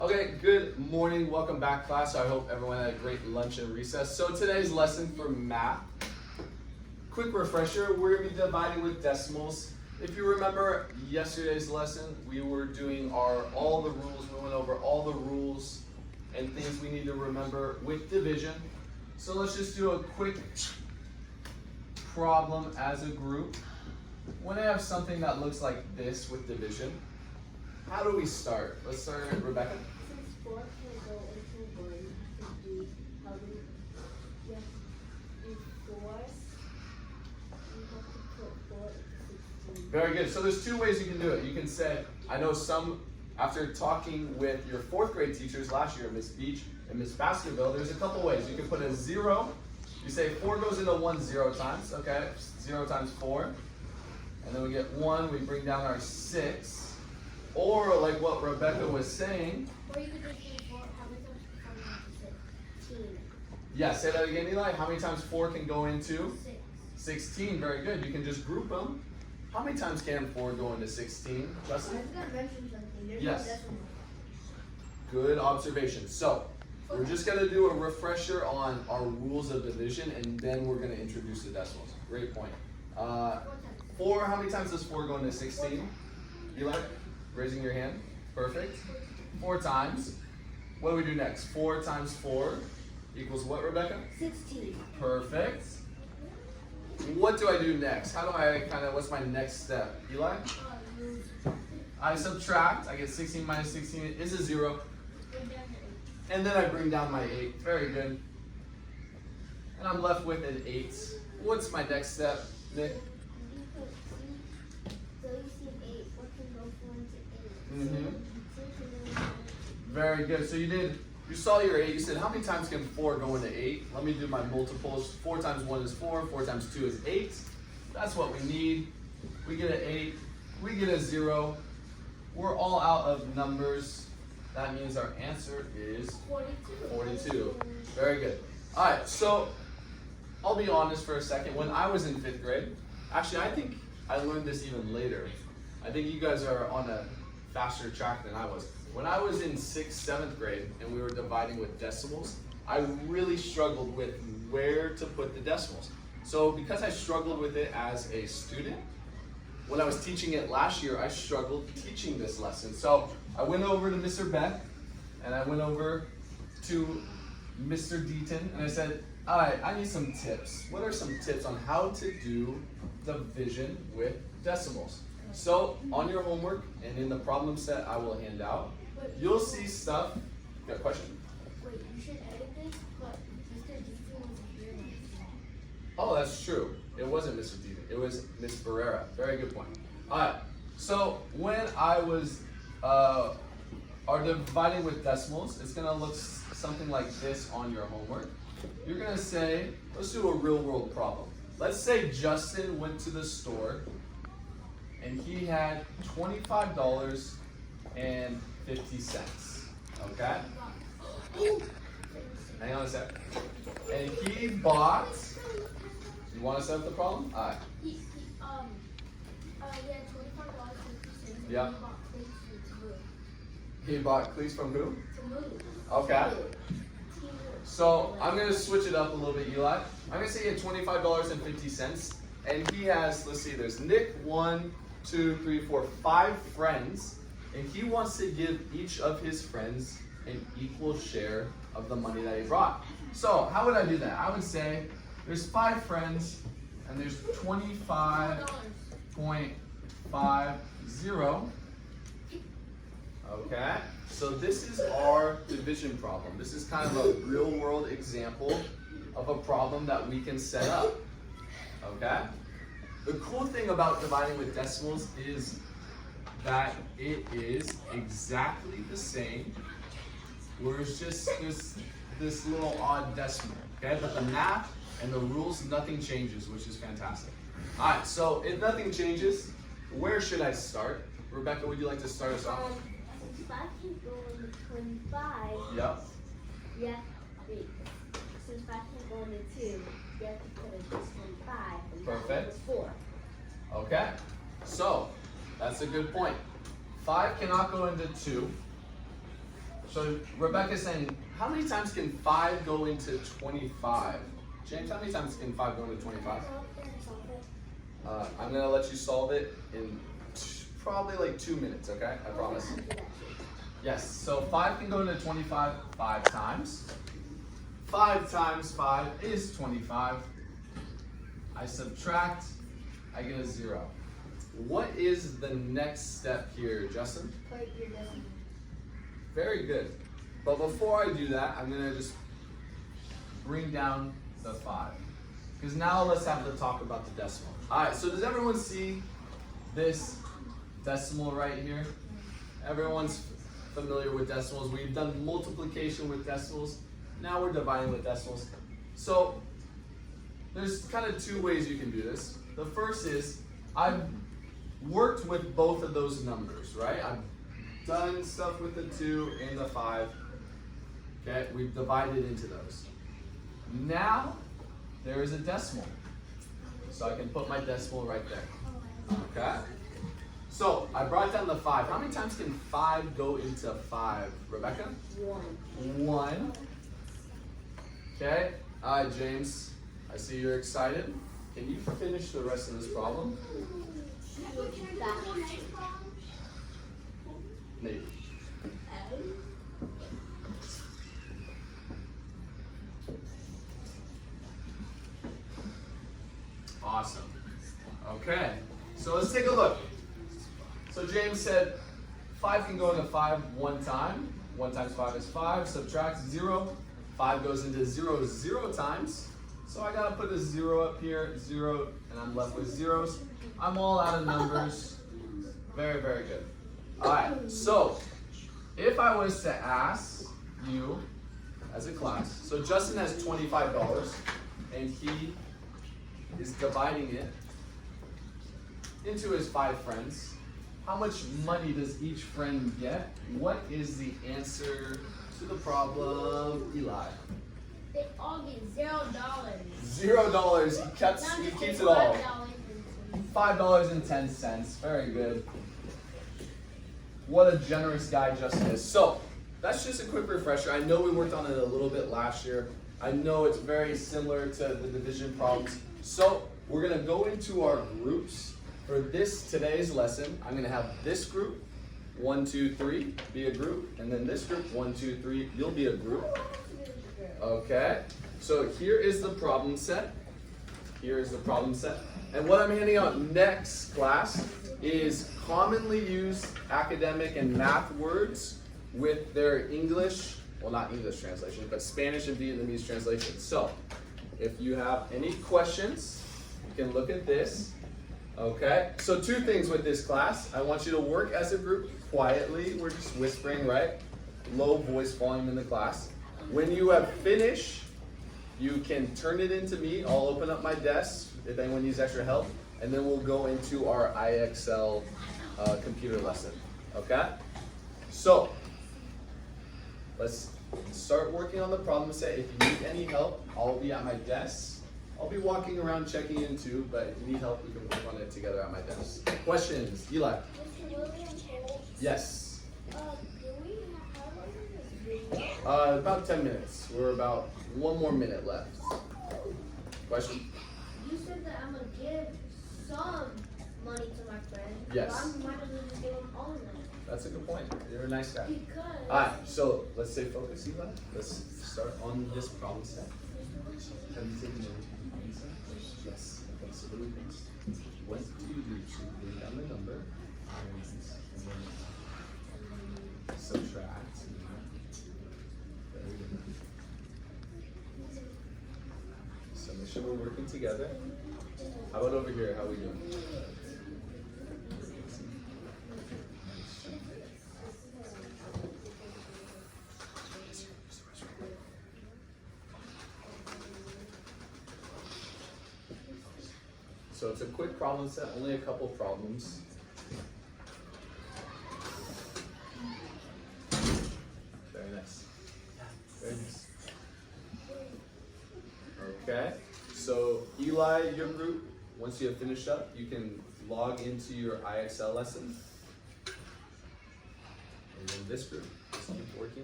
Okay, good morning. Welcome back, class. I hope everyone had a great lunch and recess. So today's lesson for math, quick refresher, we're going to be dividing with decimals. If you remember yesterday's lesson, we were doing all the rules. We went over all the rules and things we need to remember with division. So let's just do a quick problem as a group. When I have something that looks like this with division, how do we start? Let's start with Rebecca. Since 4 can go into 1, you have to do how many? You have to do 4. You have to put 4 into 16. Very good. So there's two ways you can do it. You can say, I know some, after talking with your 4th grade teachers last year, Miss Beach and Miss Baskerville, there's a couple ways. You can put a 0. You say 4 goes into 1 0 times, okay? 0 times 4. And then we get 1, we bring down our 6. Or like what Rebecca was saying. Or you could just do 4. How many times can come into 16? Yeah, say that again, Eli. How many times 4 can go into? 6. 16. Very good. You can just group them. How many times can 4 go into 16? Justin? I was going to mention something. There's Yes. no decimal. Good observation. So, we're just going to do a refresher on our rules of division, and then we're going to introduce the decimals. Great point. 4, how many times does 4 go into 16? Eli, raising your hand. Perfect. 4 times. What do we do next? 4 times 4 equals what, Rebecca? 16. Perfect. What do I do next? How do I what's my next step? Eli? I subtract. I get 16 minus 16 is a 0. And then I bring down my 8. Very good. And I'm left with an 8. What's my next step, Nick? So you see 8. What can go 4 into 8? Mm-hmm. So Very good. So you saw your 8. You said, how many times can 4 go into 8? Let me do my multiples. 4 times 1 is 4. 4 times 2 is 8. That's what we need. We get an 8. We get a 0. We're all out of numbers. That means our answer is 42. Very good. All right, so I'll be honest for a second. When I was in 5th grade, actually I think I learned this even later. I think you guys are on a faster track than I was. When I was in 6th, 7th grade and we were dividing with decimals, I really struggled with where to put the decimals. So because I struggled with it as a student, when I was teaching it last year, I struggled teaching this lesson. So I went over to Mr. Beck and I went over to Mr. Deaton and I said, all right, I need some tips. What are some tips on how to do division with decimals? So on your homework and in the problem set I will hand out, you'll see stuff. Got a question? Wait, you should edit this, but Mr. Deaton wasn't here. Oh, that's true. It wasn't Mr. Deaton. It was Miss Barrera. Very good point. All right. So when I was are dividing with decimals, it's going to look something like this on your homework. You're going to say, let's do a real world problem. Let's say Justin went to the store and he had $25.50. Okay? Hang on a sec. And he bought, you want to set up the problem? All right. He had $25.50. Yeah. He bought cleats from who? He bought cleats from who? To move. Okay. So I'm going to switch it up a little bit, Eli. I'm going to say he had $25.50. And he has, let's see, there's Nick, 1, 2, 3, 4, 5 friends. And he wants to give each of his friends an equal share of the money that he brought. So how would I do that? I would say there's 5 friends and there's 25.50. Okay, so this is our division problem. This is kind of a real world example of a problem that we can set up. Okay? The cool thing about dividing with decimals is that it is exactly the same, where it's just this little odd decimal. Okay, but the math and the rules, nothing changes, which is fantastic. All right, so if nothing changes, where should I start? Rebecca, would you like to start us off? Since 5 can go into 25. Yep. Yeah. Wait. Since 5 can go into 2, you have to put it just 25. And Perfect. That 4. Okay, so that's a good point. 5 cannot go into 2. So Rebecca's saying, how many times can 5 go into 25? James, how many times can 5 go into 25? I'm gonna let you solve it in probably like 2 minutes, okay? I promise. Yes, so 5 can go into 25 5 times. 5 times 5 is 25. I subtract, I get a 0. What is the next step here, Justin? Put your decimal. Very good. But before I do that, I'm gonna just bring down the 5. Because now let's have the talk about the decimal. Alright, so does everyone see this decimal right here? Everyone's familiar with decimals. We've done multiplication with decimals. Now we're dividing with decimals. So there's kind of 2 ways you can do this. The first is I've worked with both of those numbers, right? I've done stuff with the 2 and the 5. Okay, we've divided into those. Now there is a decimal. So I can put my decimal right there. Okay? So I brought down the 5. How many times can 5 go into 5? Rebecca? 1. 1. Okay. Alright, James. I see you're excited. Can you finish the rest of this problem? Nate. Awesome. Okay. So let's take a look. So James said 5 can go into 5 1 time. 1 times 5 is 5. Subtract 0. 5 goes into 0 0 times. So I gotta put a 0 up here, 0, and I'm left with zeros. I'm all out of numbers. Very, very good. Alright, so if I was to ask you as a class, so Justin has $25 and he is dividing it into his 5 friends. How much money does each friend get? What is the answer to the problem, Eli? They all get $0. $0. He keeps it all. $5.10. Very good. What a generous guy Justin is. So that's just a quick refresher. I know we worked on it a little bit last year. I know it's very similar to the division problems. So we're gonna go into our groups for today's lesson. I'm gonna have this group, 1, 2, 3, be a group, and then this group, 1, 2, 3, you'll be a group. Okay, so here is the problem set. Here is the problem set. And what I'm handing out next class is commonly used academic and math words with their English, well not English translation, but Spanish and Vietnamese translations. So if you have any questions, you can look at this. Okay, so 2 things with this class. I want you to work as a group quietly. We're just whispering, right? Low voice volume in the class. When you have finished, you can turn it into me. I'll open up my desk if anyone needs extra help, and then we'll go into our IXL computer lesson. Okay? So let's start working on the problem set. If you need any help, I'll be at my desk. I'll be walking around checking in too, but if you need help, we can work on it together at my desk. Questions? Eli? Yes. About 10 minutes. We're about 1 more minute left. Question? You said that I'm gonna give some money to my friend. Yes. But I might as well just give them all of them. That's a good point. You're a nice guy. Because. Alright, so let's stay focused, Eli. Let's start on this problem set. Have you taken notes on the problem set? Yes. Okay, so what do we think? What do you do to bring down the number and then subtract? Very good. So make sure we're working together. How about over here? How are we doing? So it's a quick problem set, only a couple problems. Very nice. Very nice. Okay, so Eli, your group, once you have finished up, you can log into your IXL lesson. And then this group, just keep working.